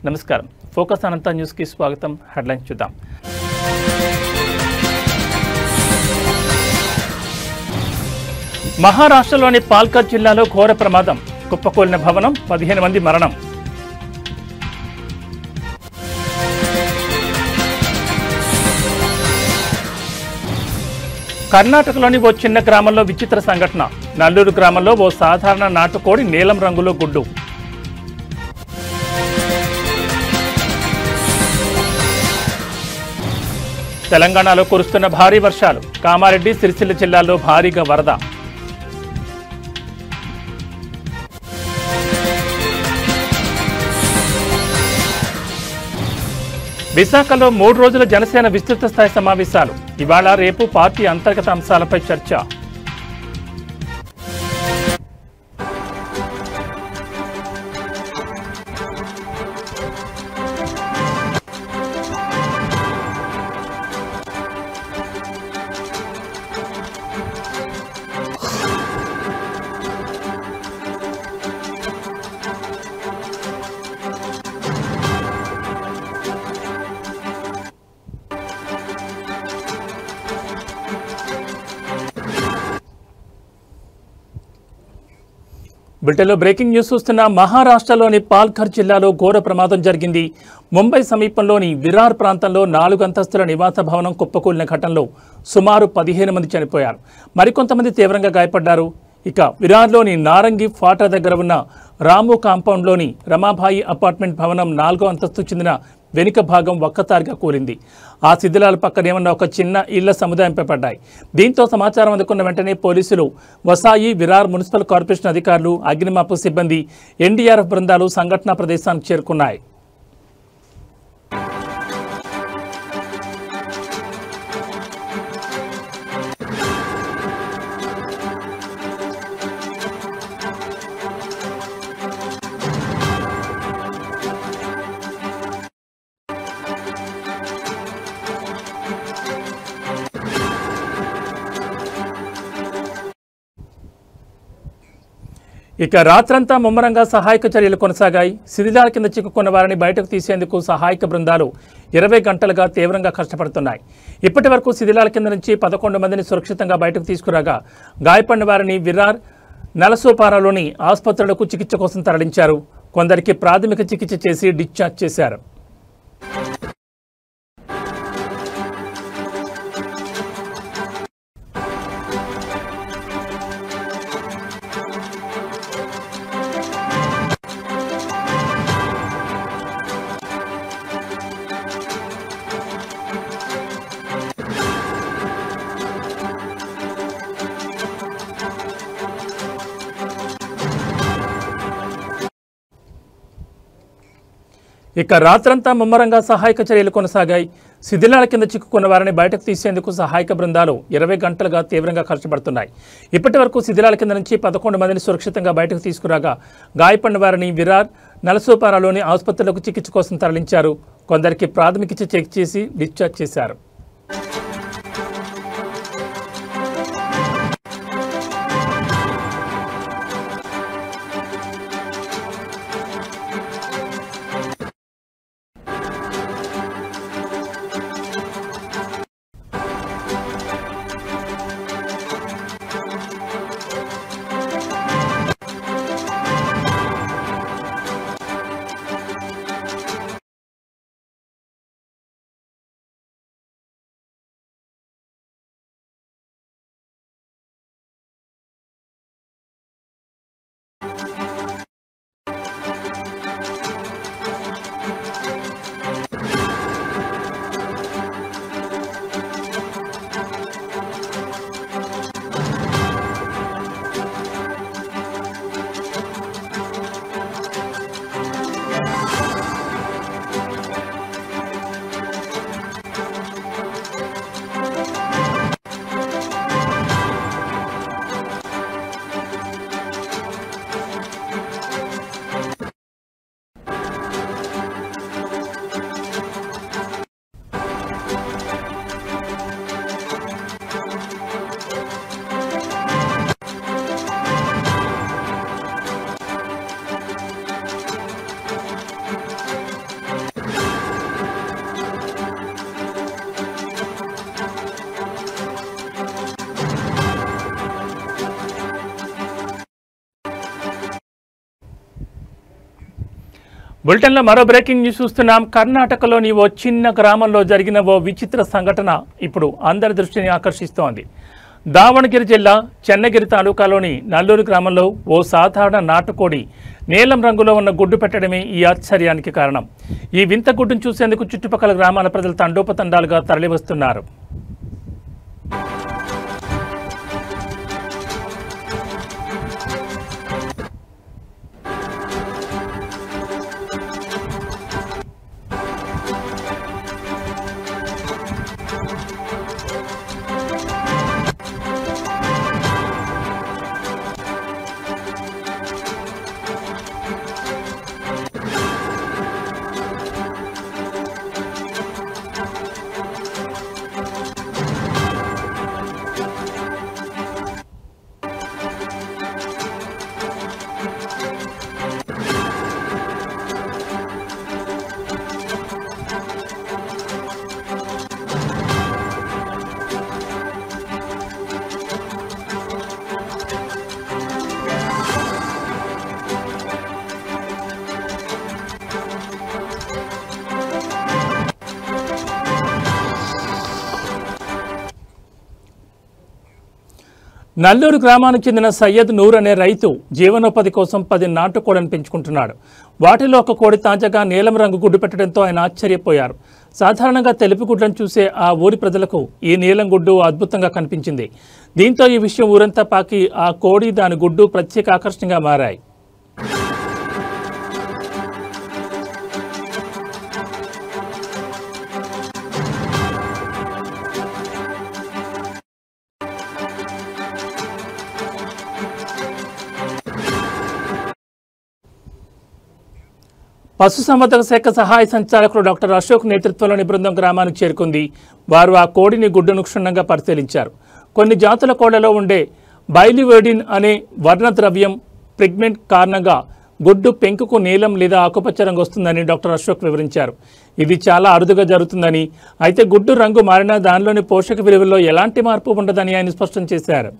నమస్కారం. ఫోకస్ అనంత న్యూస్కి స్వాగతం. హెడ్లైన్స్ చూద్దాం. మహారాష్ట్రలోని పాల్కర్ జిల్లాలో ఘోర ప్రమాదం. కుప్పకూలిన భవనం, 15 మంది మరణం. కర్ణాటకలోని ఓ చిన్న గ్రామంలో విచిత్ర సంఘటన. నల్లూరు గ్రామంలో ఓ సాధారణ నాటుకోడి నీలం రంగులో గుడ్డు. తెలంగాణలో కురుస్తున్న భారీ వర్షాలు. కామారెడ్డి, సిరిసిల్ల జిల్లాల్లో భారీగా వరద. విశాఖలో 3 రోజుల జనసేన విస్తృత స్థాయి సమావేశాలు. ఇవాళ రేపు పార్టీ అంతర్గత అంశాలపై చర్చ. బ్రిటన్లో బ్రేకింగ్ న్యూస్ చూస్తున్న మహారాష్ట్రలోని పాల్ఘర్ జిల్లాలో ఘోర ప్రమాదం జరిగింది. ముంబై సమీపంలోని విరార్ ప్రాంతంలో 4 అంతస్తుల నివాస భవనం కుప్పకూలిన ఘటనలో సుమారు 15 మంది చనిపోయారు. మరికొంతమంది తీవ్రంగా గాయపడ్డారు. ఇక విరార్లోని నారంగి ఫాటా దగ్గర ఉన్న రాము కాంపౌండ్లోని రమాబాయి అపార్ట్మెంట్ భవనం 4వ అంతస్తు చెందిన వెనుక భాగం ఒక్కసారిగా కూలింది. ఆ శిథిలాల పక్కనే ఉన్న ఒక చిన్న ఇళ్ల సముదాయంపై పడ్డాయి. దీంతో సమాచారం అందుకున్న వెంటనే పోలీసులు, వసాయి, విరార్ మున్సిపల్ కార్పొరేషన్ అధికారులు, అగ్నిమాపక సిబ్బంది, ఎన్డీఆర్ఎఫ్ బృందాలు సంఘటనా ప్రదేశానికి చేరుకున్నాయి. ఇక రాత్రంతా ముమ్మరంగా సహాయక చర్యలు కొనసాగాయి. శిథిలాల కింద చిక్కుకున్న వారిని బయటకు తీసేందుకు సహాయక బృందాలు 20 గంటలుగా తీవ్రంగా కష్టపడుతున్నాయి. ఇప్పటి వరకు శిథిలాల కింద నుంచి 11 మందిని సురక్షితంగా బయటకు తీసుకురాగా గాయపడిన వారిని విరార్, నలసోపారాలోని ఆసుపత్రులకు చికిత్స కోసం తరలించారు. కొందరికి ప్రాథమిక చికిత్స చేసి డిశ్చార్జ్ చేశారు. ఇక రాత్రంతా ముమ్మరంగా సహాయక చర్యలు కొనసాగాయి. శిథిలాల కింద చిక్కుకున్న వారిని బయటకు తీసేందుకు సహాయక బృందాలు 20 గంటలుగా తీవ్రంగా కష్టపడుతున్నాయి. ఇప్పటి వరకు శిథిలాల కింద నుంచి 11 మందిని సురక్షితంగా బయటకు తీసుకురాగా గాయపడిన వారిని విరార్, నలసోపారాలోని ఆసుపత్రులకు చికిత్స కోసం తరలించారు. కొందరికి ప్రాథమిక చికిత్స చెక్ చేసి డిశ్చార్జ్ చేశారు. బులెటిన్లో మరో బ్రేకింగ్ న్యూస్ చూస్తున్నాం. కర్ణాటకలోని ఓ చిన్న గ్రామంలో జరిగిన ఓ విచిత్ర సంఘటన ఇప్పుడు అందరి దృష్టిని ఆకర్షిస్తోంది. దావణగిరి జిల్లా చెన్నగిరి తాలూకాలోని నల్లూరు గ్రామంలో ఓ సాధారణ నాటుకోడి నీలం రంగులో ఉన్న గుడ్డు పెట్టడమే ఈ ఆశ్చర్యానికి కారణం. ఈ వింత గుడ్డును చూసేందుకు చుట్టుపక్కల గ్రామాల ప్రజలు తండోపతండాలుగా తరలివస్తున్నారు. నల్లూరు గ్రామానికి చెందిన సయ్యద్ నూర్ అనే రైతు జీవనోపాధి కోసం 10 నాటుకోళ్లను పెంచుకుంటున్నాడు. వాటిలో ఒక కోడి తాజాగా నీలం రంగు గుడ్డు పెట్టడంతో ఆయన ఆశ్చర్యపోయారు. సాధారణంగా తెలుపు గుడ్లను చూసే ఆ ఊరి ప్రజలకు ఈ నీలం గుడ్డు అద్భుతంగా కనిపించింది. దీంతో ఈ విషయం ఊరంతా పాకి ఆ కోడి దాని గుడ్డు ప్రత్యేక ఆకర్షణగా మారాయి. పశుసంవర్ధక శాఖ సహాయ సంచాలకులు డాక్టర్ అశోక్ నేతృత్వంలోని బృందం గ్రామానికి చేరుకుంది. వారు ఆ కోడిని గుడ్డును క్షుణ్ణంగా పరిశీలించారు. కొన్ని జాతుల కోళ్లలో ఉండే బైలివేడిన్ అనే వర్ణద్రవ్యం ప్రిగ్మెంట్ కారణంగా గుడ్డు పెంకుకు నీలం లేదా ఆకుపచ్చ రంగు వస్తుందని డాక్టర్ అశోక్ వివరించారు. ఇది చాలా అరుదుగా జరుగుతుందని, అయితే గుడ్డు రంగు మారినా దానిలోని పోషక విలువల్లో ఎలాంటి మార్పు ఉండదని ఆయన స్పష్టం చేశారు.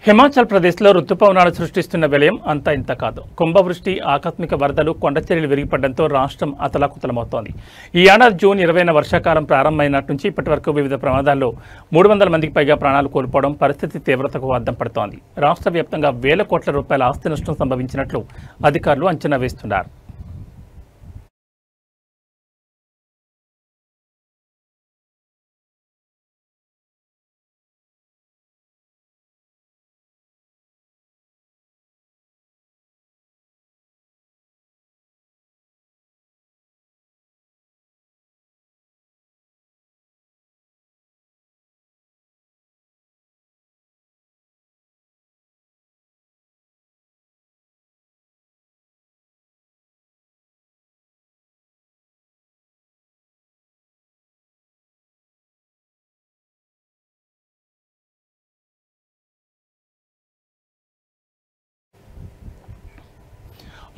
హిమాచల్ ప్రదేశ్లో రుతుపవనాలు సృష్టిస్తున్న విలయం అంతా ఇంత కాదు. కుంభవృష్టి, ఆకస్మిక వరదలు, కొండచర్యలు విరిగిపడడంతో రాష్ట్రం అతలాకుతలమవుతోంది. ఈ ఏడాది జూన్ 20న వర్షాకాలం ప్రారంభమైనట్టు నుంచి ఇప్పటి వరకు వివిధ ప్రమాదాల్లో 300 మందికి పైగా ప్రాణాలు కోల్పోవడం పరిస్థితి తీవ్రతకు అద్దం పడుతోంది. రాష్ట్ర వ్యాప్తంగా వేల కోట్ల రూపాయల ఆస్తి నష్టం సంభవించినట్లు అధికారులు అంచనా వేస్తున్నారు.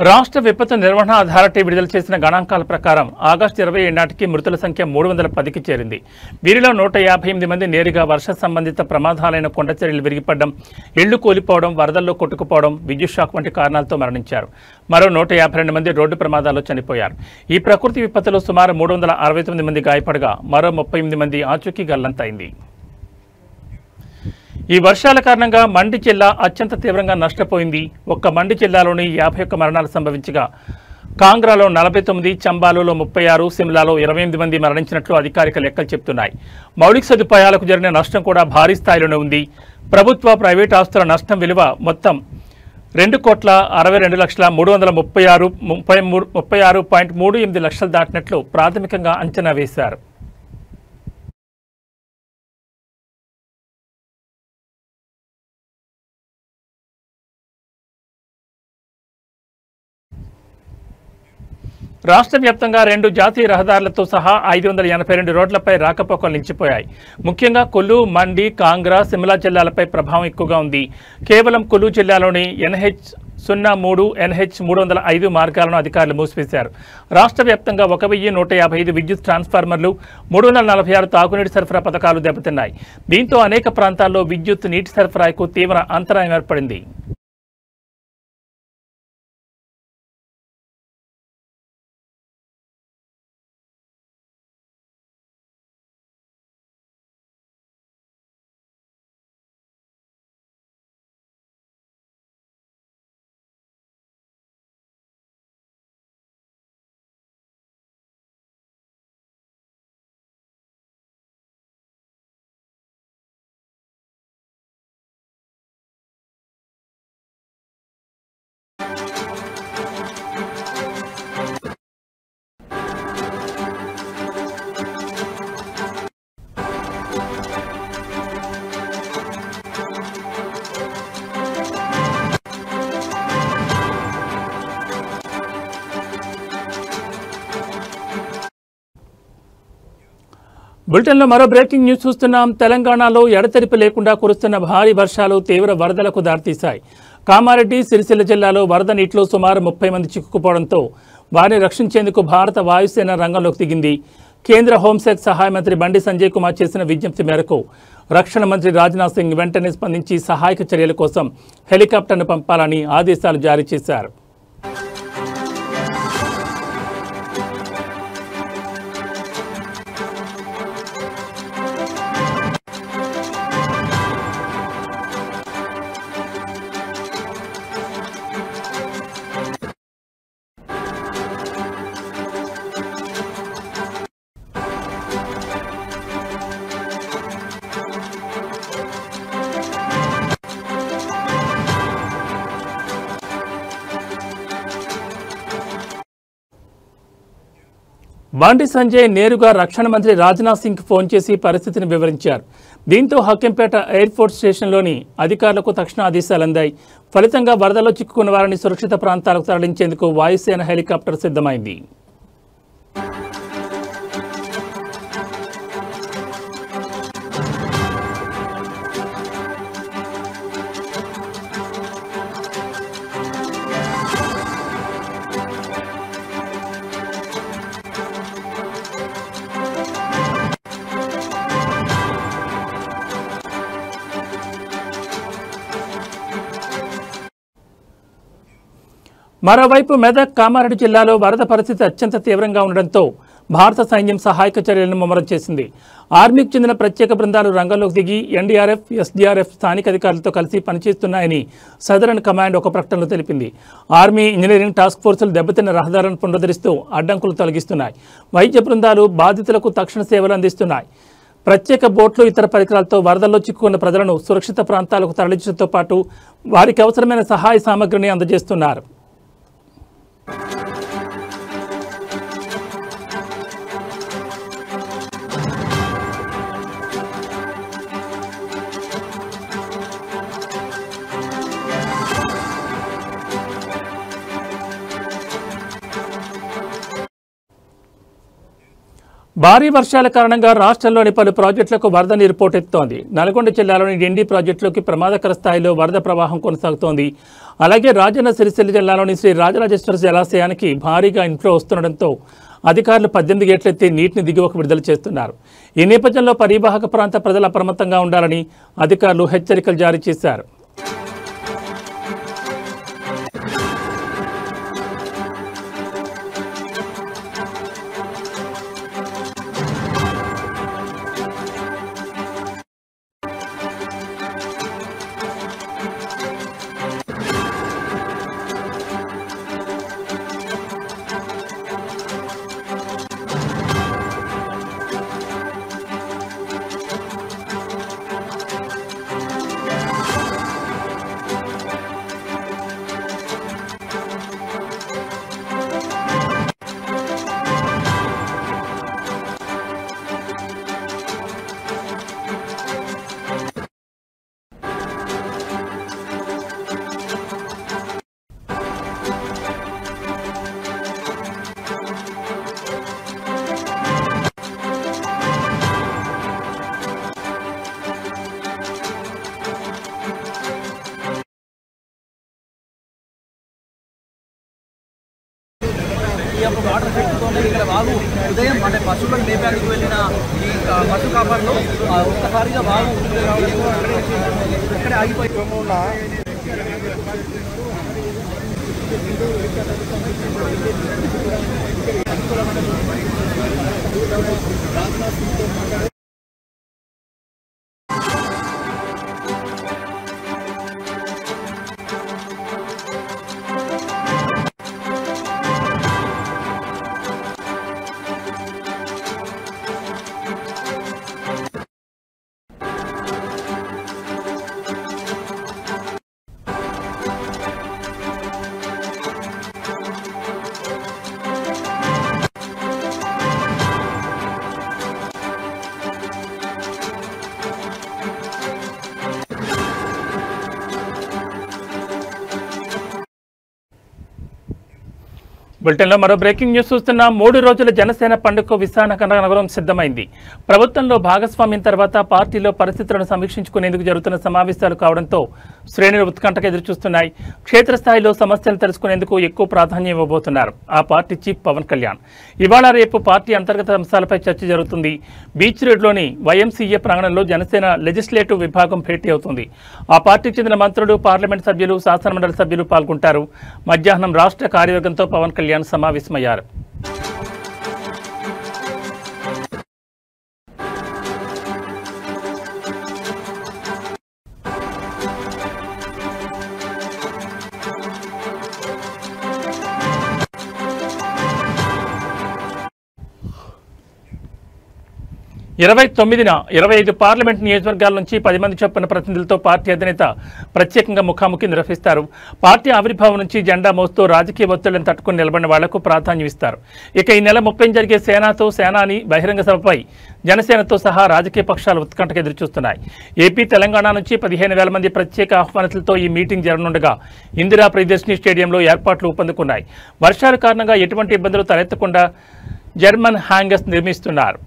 రాష్ట్ర విపత్తు నిర్వహణ అథారిటీ విడుదల చేసిన గణాంకాల ప్రకారం ఆగస్టు 27 నాటికి మృతుల సంఖ్య 310కి చేరింది. వీరిలో 158 మంది నేరుగా వర్ష సంబంధిత ప్రమాదాలైన కొండచర్యలు విరిగిపడడం, ఇళ్లు కూలిపోవడం, వరదల్లో కొట్టుకుపోవడం, విద్యుత్ షాక్ వంటి కారణాలతో మరణించారు. మరో 152 మంది రోడ్డు ప్రమాదాల్లో చనిపోయారు. ఈ ప్రకృతి విపత్తులో సుమారు 369 మంది గాయపడగా మరో 38 మంది ఆచూకీ గల్లంతైంది. ఈ వర్షాల కారణంగా మండి జిల్లా అత్యంత తీవ్రంగా నష్టపోయింది. ఒక్క మండి జిల్లాలోని 51 మరణాలు సంభవించగా కాంగ్రాలో 49, చంబాలులో 36, సిమ్లాలో 28 మంది మరణించినట్లు అధికారిక లెక్కలు చెబుతున్నాయి. మౌలిక సదుపాయాలకు జరిగిన నష్టం కూడా భారీ స్థాయిలోనే ఉంది. ప్రభుత్వ, ప్రైవేట్ ఆస్తుల నష్టం విలువ మొత్తం 2,62,336,36.38 లక్షలు దాటినట్లు ప్రాథమికంగా అంచనా వేశారు. రాష్ట్ర వ్యాప్తంగా 2 జాతీయ రహదారులతో సహా 582 రోడ్లపై రాకపోకలు నిలిచిపోయాయి. ముఖ్యంగా కులు, మండి, కాంగ్రా, సిమ్లా జిల్లాలపై ప్రభావం ఎక్కువగా ఉంది. కేవలం కులు జిల్లాలోని NH03, NH305 మార్గాలను అధికారులు మూసివేశారు. రాష్ట్ర వ్యాప్తంగా 1155 విద్యుత్ ట్రాన్స్ఫార్మర్లు, 346 తాగునీటి సరఫరా పథకాలు దెబ్బతిన్నాయి. దీంతో అనేక ప్రాంతాల్లో విద్యుత్, నీటి సరఫరాకు తీవ్ర అంతరాయం ఏర్పడింది. బులెటిన్లో మరో బ్రేకింగ్ న్యూస్ చూస్తున్నాం. తెలంగాణలో ఎడతెరిపి లేకుండా కురుస్తున్న భారీ వర్షాలు తీవ్ర వరదలకు దారితీశాయి. కామారెడ్డి, సిరిసిల్ల జిల్లాలో వరద నీటిలో సుమారు 30 మంది చిక్కుకుపోవడంతో వారిని రక్షించేందుకు భారత వాయుసేన రంగంలోకి దిగింది. కేంద్ర హోంశాఖ సహాయ మంత్రి బండి సంజయ్ కుమార్ చేసిన విజ్ఞప్తి మేరకు రక్షణ మంత్రి రాజ్నాథ్ సింగ్ వెంటనే స్పందించి సహాయక చర్యల కోసం హెలికాప్టర్ను పంపాలని ఆదేశాలు జారీ చేశారు. బండి సంజయ్ నేరుగా రక్షణ మంత్రి రాజ్నాథ్ సింగ్ ఫోన్ చేసి పరిస్థితిని వివరించారు. దీంతో హక్కింపేట ఎయిర్ఫోర్స్ స్టేషన్లోని అధికారులకు తక్షణ ఆదేశాలు అందాయి. ఫలితంగా వరదలో చిక్కుకున్న వారిని సురక్షిత ప్రాంతాలకు తరలించేందుకు వాయుసేన హెలికాప్టర్ సిద్ధమైంది. మరోవైపు మెదక్, కామారెడ్డి జిల్లాలో వరద పరిస్థితి అత్యంత తీవ్రంగా ఉండడంతో భారత సైన్యం సహాయక చర్యలను ముమ్మరం చేసింది. ఆర్మీకి చెందిన ప్రత్యేక బృందాలు రంగంలోకి దిగి ఎన్డీఆర్ఎఫ్, ఎస్డీఆర్ఎఫ్ స్థానిక అధికారులతో కలిసి పనిచేస్తున్నాయని సదరన్ కమాండ్ ఒక ప్రకటనలో తెలిపింది. ఆర్మీ, ఇంజనీరింగ్ టాస్క్ ఫోర్సులు దెబ్బతిన్న రహదారులను పునరుద్ధరిస్తూ అడ్డంకులు తొలగిస్తున్నాయి. వైద్య బృందాలు బాధితులకు తక్షణ సేవలు అందిస్తున్నాయి. ప్రత్యేక బోట్లు, ఇతర పరికరాలతో వరదల్లో చిక్కుకున్న ప్రజలను సురక్షిత ప్రాంతాలకు తరలించడంతో పాటు వారికి అవసరమైన సహాయ సామగ్రిని అందజేస్తున్నారు. భారీ వర్షాల కారణంగా రాష్ట్రంలోని పలు ప్రాజెక్టులకు వరద నీరు పోటెత్తుతోంది. నల్గొండ జిల్లాలోని డిండి ప్రాజెక్టులోకి ప్రమాదకర స్థాయిలో వరద ప్రవాహం కొనసాగుతోంది. అలాగే రాజన్న సిరిసిల్ల జిల్లాలోని శ్రీ రాజరాజేశ్వర జలాశయానికి భారీగా ఇన్ఫ్లో వస్తుండటంతో అధికారులు 18 గేట్లెత్తి నీటిని దిగువకు విడుదల చేస్తున్నారు. ఈ నేపథ్యంలో పరివాహక ప్రాంత ప్రజలు అప్రమత్తంగా ఉండాలని అధికారులు హెచ్చరికలు జారీ చేశారు. ఎఫెక్ట్తోనే ఇక్కడ వాగు ఉదయం అంటే పశువులను మేపడానికి వెళ్ళిన ఈ పశు కాపర్లు ఒక్కసారిగా వాగు ఇక్కడే ఆగిపోయి బులెటిన్లో మరో బ్రేకింగ్ న్యూస్ చూస్తున్నాం. 3 రోజుల జనసేన పండుగకు విశాఖ నగరం సిద్ధమైంది. ప్రభుత్వంలో భాగస్వామ్యం తర్వాత పార్టీలో పరిస్థితులను సమీక్షించుకునేందుకు జరుగుతున్న సమావేశాలు కావడంతో శ్రేణులు ఉత్కంఠగా ఎదురుచూస్తున్నాయి. క్షేత్రస్థాయిలో సమస్యలు తెలుసుకునేందుకు ఎక్కువ ప్రాధాన్యం ఇవ్వబోతున్నారు ఆ పార్టీ చీఫ్ పవన్ కళ్యాణ్. ఇవాళ రేపు పార్టీ అంతర్గత అంశాలపై చర్చ జరుగుతుంది. బీచ్ రోడ్లోని వైఎంసీఏ ప్రాంగణంలో జనసేన లెజిస్లేటివ్ విభాగం భేటీ అవుతుంది. ఆ పార్టీకి చెందిన మంత్రులు, పార్లమెంట్ సభ్యులు, శాసనమండలి సభ్యులు పాల్గొంటారు. మధ్యాహ్నం రాష్ట్ర కార్యవర్గంతో పవన్ కళ్యాణ్ సమావేశమయ్యారు. 29న 25 పార్లమెంట్ నియోజకవర్గాల నుంచి 10 మంది చొప్పున ప్రతినిధులతో పార్టీ అధినేత ప్రత్యేకంగా ముఖాముఖి నిర్వహిస్తారు. పార్టీ ఆవిర్భావం నుంచి జెండా మోస్తూ రాజకీయ ఒత్తిళ్లను తట్టుకుని నిలబడిన వాళ్లకు ప్రాధాన్యం ఇస్తారు. ఇక ఈ నెల 30 జరిగే సేనాతో సేనాని బహిరంగ సభపై జనసేనతో సహా రాజకీయ పక్షాలు ఉత్కంఠగా ఎదురుచూస్తున్నాయి. ఏపీ, తెలంగాణ నుంచి 15,000 మంది ప్రత్యేక ఆహ్వానితులతో ఈ మీటింగ్ జరగనుండగా ఇందిరా ప్రియదర్శిని స్టేడియంలో ఏర్పాట్లు ఊపందుకున్నాయి. వర్షాల కారణంగా ఎటువంటి ఇబ్బందులు తలెత్తకుండా జర్మన్ హ్యాంగర్స్ నిర్మిస్తున్నారు.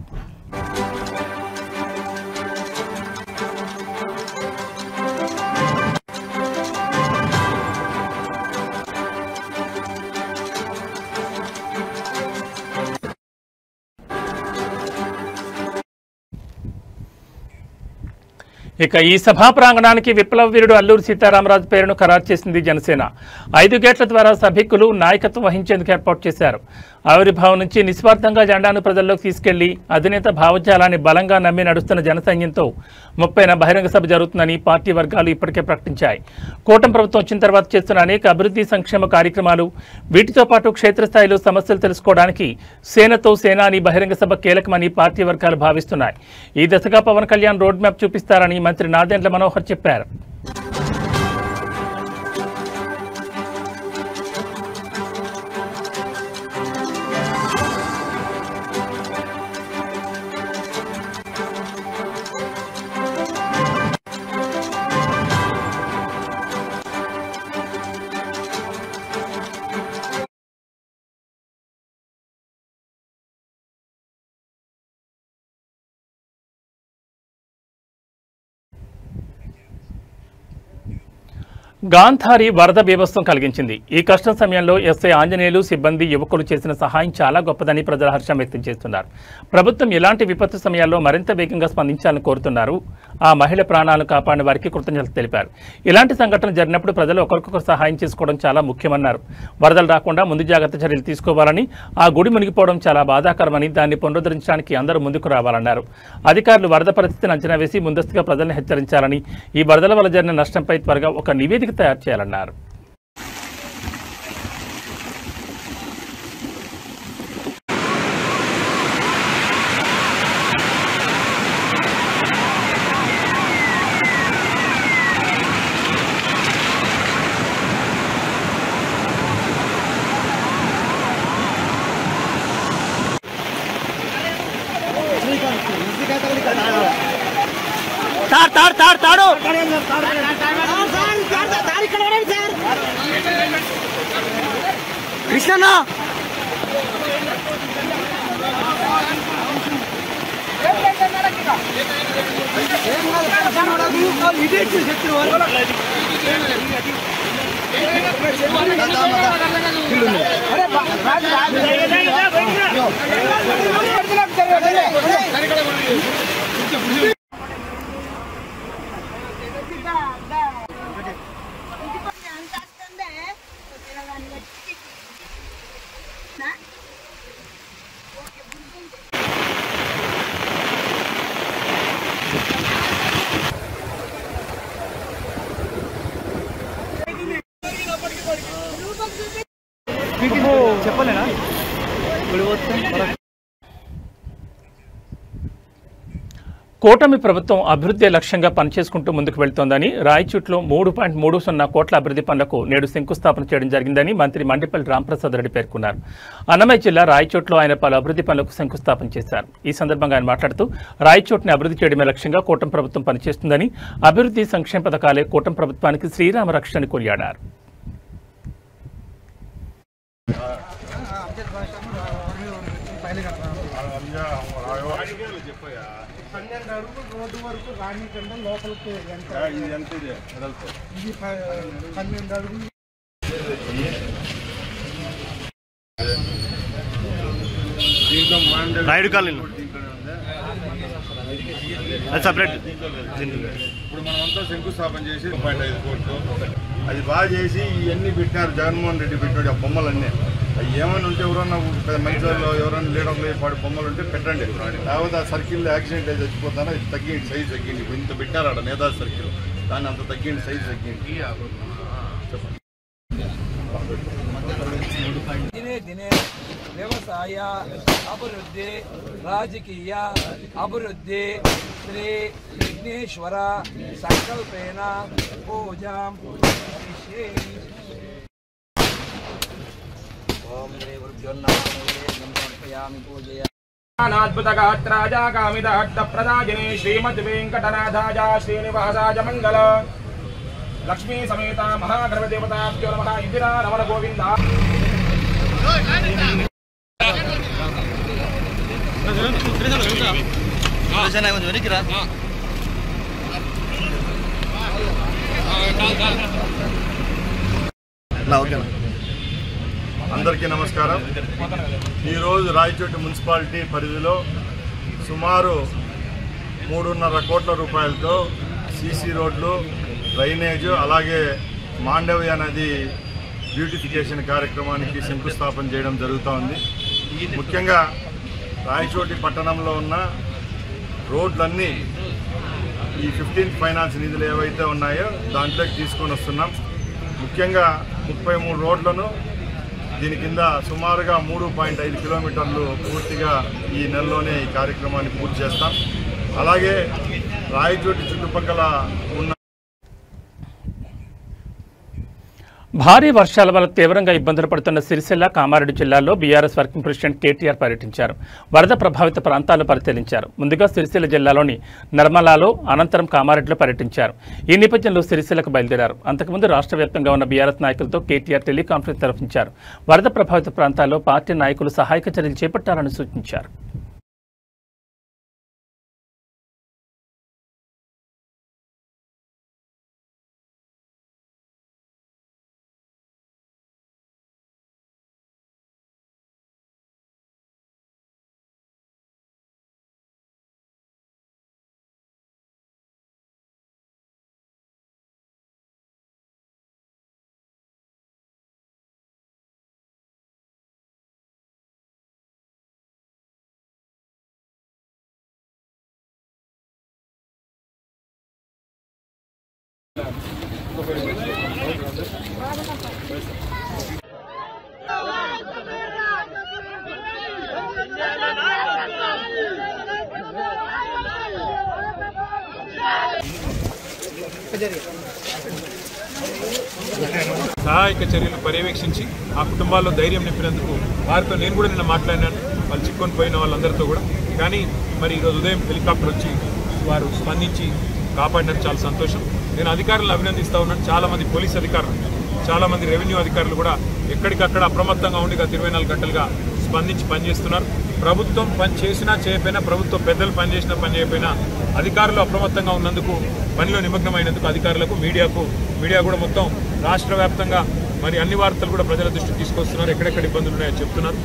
ఇక ఈ సభా ప్రాంగణానికి విప్లవ వీరుడు అల్లూరి సీతారామరాజు పేరును ఖరారు చేసింది జనసేన. 5 గేట్ల ద్వారా సభికులు నాయకత్వం వహించేందుకు ఏర్పాటు చేశారు. ఆవిర్భావం నుంచి నిస్వార్థంగా జెండాను ప్రజల్లోకి తీసుకెళ్లి అధినేత భావజాలాన్ని బలంగా నమ్మి నడుస్తున్న జనసైన్యంతో 30న బహిరంగ సభ జరుగుతుందని పార్టీ వర్గాలు ఇప్పటికే ప్రకటించాయి. కూటమి ప్రభుత్వం వచ్చిన తర్వాత చేస్తున్న అనేక అభివృద్ధి సంక్షేమ కార్యక్రమాలు, వీటితో పాటు క్షేత్రస్థాయిలో సమస్యలు తెలుసుకోవడానికి సేనతో సేనాని బహిరంగ సభ కీలకమని పార్టీ వర్గాలు భావిస్తున్నాయి. ఈ దశగా పవన్ కళ్యాణ్ రోడ్ మ్యాప్ చూపిస్తారని మంత్రి నాదెండ్ల మనోహర్ చెప్పారు. గాంధారి వరద బీభత్సం కలిగించింది. ఈ కష్టం సమయంలో ఎస్ఐ ఆంజనేయులు, సిబ్బంది, యువకులు చేసిన సహాయం చాలా గొప్పదని ప్రజలు హర్షం వ్యక్తం చేస్తున్నారు. ప్రభుత్వం ఇలాంటి విపత్తు సమయాల్లో మరింత వేగంగా స్పందించాలని కోరుతున్నారు. ఆ మహిళ ప్రాణాలను కాపాడిన వారికి కృతజ్ఞతలు తెలిపారు. ఇలాంటి సంఘటన జరిగినప్పుడు ప్రజలు ఒకరికొకరు సహాయం చేసుకోవడం చాలా ముఖ్యమన్నారు. వరదలు రాకుండా ముందు జాగ్రత్త చర్యలు తీసుకోవాలని, ఆ గుడి మునిగిపోవడం చాలా బాధాకరమని, దాన్ని పునరుద్ధరించడానికి అందరూ ముందుకు రావాలన్నారు. అధికారులు వరద పరిస్థితిని అంచనా వేసి ముందస్తుగా ప్రజలను హెచ్చరించాలని, ఈ వరదల వల్ల జరిగిన నష్టంపై త్వరగా ఒక నివేదిక తయారు చేయాలన్నారు. తాడు కృష్ణ చెప్పలేనా కూటమి ప్రభుత్వం అభివృద్ధి లక్ష్యంగా పనిచేసుకుంటూ ముందుకు వెళ్తోందని రాయచూట్లో 3.30 కోట్ల అభివృద్ధి పనులకు నేడు శంకుస్థాపన చేయడం జరిగిందని మంత్రి మండిపల్లి రాంప్రసాద్ రెడ్డి పేర్కొన్నారు. అన్నమయ్య జిల్లా రాయచూట్లో ఆయన పలు అభివృద్ధి పనులకు శంకుస్థాపన చేశారు. ఈ సందర్భంగా ఆయన మాట్లాడుతూ రాయచూట్ని అభివృద్ధి చేయడమే లక్ష్యంగా కూటమి ప్రభుత్వం పనిచేస్తుందని, అభివృద్ధి సంక్షేమ పథకాలే కూటమి ప్రభుత్వానికి శ్రీరామ రక్షణని కొనియాడారు. వరకు రాణి కంటే లోపలికి ఇది 12 అడుగులు. Rayudu colony separate. ఇప్పుడు మనమంతా శంకుస్థాపన చేసి 5 కోట్లు అది బాగా చేసి ఇవన్నీ పెట్టినారు. జగన్మోహన్ రెడ్డి పెట్టాడు ఆ బొమ్మలన్నీ. అవి ఏమైనా ఉంటే ఎవరన్నా మంచి వాళ్ళు ఎవరైనా లీడర్లు పాడు బొమ్మలు ఉంటే పెట్టండి. లేకపోతే ఆ సర్కిల్లో యాక్సిడెంట్ అయితే చచ్చిపోతాను. ఇది తగ్గింది, సైజ్ తగ్గింది. ఇంత పెట్టారు అక్కడ నేదా సర్కిల్, దాన్ని అంత తగ్గింది, సైజ్ తగ్గింది. దినే దినే వ్యవసాయ అభివృద్ధి, రాజకీయ అభివృద్ధి శ్రీ విఘ్నేశ్వర సంకల్పేన పూజాం ఓం శ్రీ సమర్పయామి పూజయ అద్భుతగాత్రాజ కామిదార్థప్రదాయిని శ్రీమద్ వెంకటనాథాజ శ్రీనివాసాజ మంగళ లక్ష్మీ సమేత మహాగణప దేవతాభ్యో నమః. ఇందిరా రమణ గోవింద. అందరికీ నమస్కారం. ఈరోజు రాయచోటి మున్సిపాలిటీ పరిధిలో సుమారు 3.5 కోట్ల రూపాయలతో సీసీ రోడ్లు, డ్రైనేజు, అలాగే మాండవ్య నది బ్యూటిఫికేషన్ కార్యక్రమానికి శంకుస్థాపన చేయడం జరుగుతూ ఉంది. ముఖ్యంగా రాయచోటి పట్టణంలో ఉన్న రోడ్లన్నీ ఈ 15th ఫైనాన్స్ నిధులు ఏవైతే ఉన్నాయో దాంట్లోకి తీసుకొని వస్తున్నాం. ముఖ్యంగా 33 రోడ్లను దీని కింద సుమారుగా 3.5 కిలోమీటర్లు పూర్తిగా ఈ నెలలోనే ఈ కార్యక్రమాన్ని పూర్తి చేస్తాం. అలాగే రాయచోటి చుట్టుపక్కల ఉన్న భారీ వర్షాల వల్ల తీవ్రంగా ఇబ్బందులు పడుతున్న సిరిసిల్ల, కామారెడ్డి జిల్లాల్లో బీఆర్ఎస్ వర్కింగ్ ప్రెసిడెంట్ కేటీఆర్ పర్యటించారు. వరద ప్రభావిత ప్రాంతాలను పరిశీలించారు. ముందుగా సిరిసిల్ల జిల్లాలోని నర్మలాలో, అనంతరం కామారెడ్డిలో పర్యటించారు. ఈ నేపథ్యంలో సిరిసిల్లకు బయలుదేరారు. అంతకుముందు రాష్ట్ర వ్యాప్తంగా ఉన్న బీఆర్ఎస్ నాయకులతో కేటీఆర్ టెలికాన్ఫరెన్స్ నిర్వహించారు. వరద ప్రభావిత ప్రాంతాల్లో పార్టీ నాయకులు సహాయక చర్యలు చేపట్టాలని సూచించారు. సహాయక చర్యలు పర్యవేక్షించి ఆ కుటుంబాల్లో ధైర్యం నింపినందుకు వారితో నేను కూడా నిన్న మాట్లాడినాను. వాళ్ళు చిక్కుకొని పోయిన వాళ్ళందరితో కూడా. కానీ మరి ఈరోజు ఉదయం హెలికాప్టర్ వచ్చి వారు స్పందించి కాపాడినందుకు చాలా సంతోషం. నేను అధికారులను అభినందిస్తూ ఉన్నాను. చాలామంది పోలీస్ అధికారులు, చాలామంది రెవెన్యూ అధికారులు కూడా ఎక్కడికక్కడ అప్రమత్తంగా ఉండి గత 24 గంటలుగా స్పందించి పనిచేస్తున్నారు. ప్రభుత్వం పని చేసినా చేయకపోయినా, ప్రభుత్వ పెద్దలు పనిచేసినా పని చేయకపోయినా అధికారులు అప్రమత్తంగా ఉన్నందుకు, పనిలో నిమగ్నమైనందుకు అధికారులకు, మీడియా కూడా మొత్తం రాష్ట్ర వ్యాప్తంగా మరి అన్ని వార్తలు కూడా ప్రజల దృష్టికి తీసుకొస్తున్నారు. ఎక్కడెక్కడ ఇబ్బందులు ఉన్నాయో చెప్తున్నారు.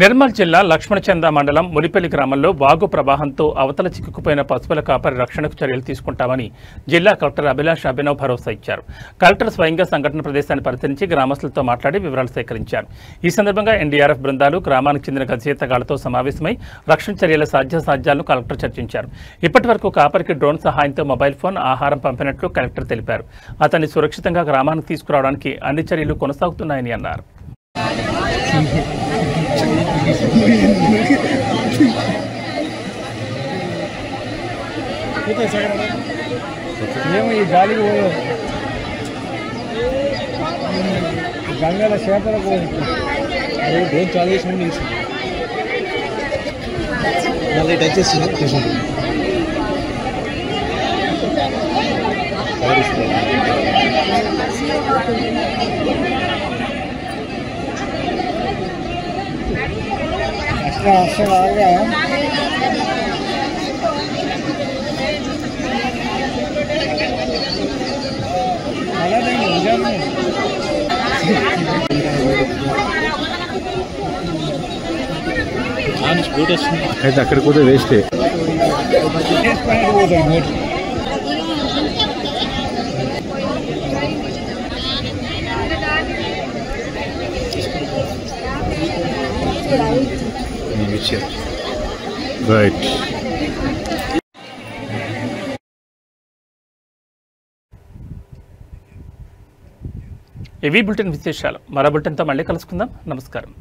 నిర్మల్ జిల్లా లక్ష్మణచంద మండలం మునిపల్లి గ్రామంలో వాగు ప్రవాహంతో అవతల చిక్కుకుపోయిన పశువుల కాపరి రక్షణకు చర్యలు తీసుకుంటామని జిల్లా కలెక్టర్ అభిలాష్ అభినవ్ భరోసా ఇచ్చారు. కలెక్టర్ స్వయంగా సంఘటన ప్రదేశాన్ని పరిశీలించి గ్రామస్తులతో మాట్లాడి వివరాలు సేకరించారు. ఈ సందర్భంగా ఎన్డీఆర్ఎఫ్ బృందాలు గ్రామానికి చెందిన గజేతగాళ్లతో సమావేశమై రక్షణ చర్యల సాధ్యాసాధ్యాలను కలెక్టర్ చర్చించారు. ఇప్పటి వరకు కాపరికి డ్రోన్ సహాయంతో మొబైల్ ఫోన్, ఆహారం పంపినట్లు కలెక్టర్ తెలిపారు. అతన్ని సురక్షితంగా గ్రామానికి తీసుకురావడానికి అన్ని చర్యలు కొనసాగుతున్నాయని అన్నారు. మేము ఈ గాలికి పోయాం గంగల చేపలకు డ్రోన్ చాలు చేసిన మళ్ళీ టచ్ చేస్తుంది. అసలు అలాగా అలాగే నిజమే అయితే అక్కడికి పోతే వేస్టే రైట్. ఇవి బులెటిన్ విశేషాలు. మరో బులెటిన్తో మళ్ళీ కలుసుకుందాం. నమస్కారం.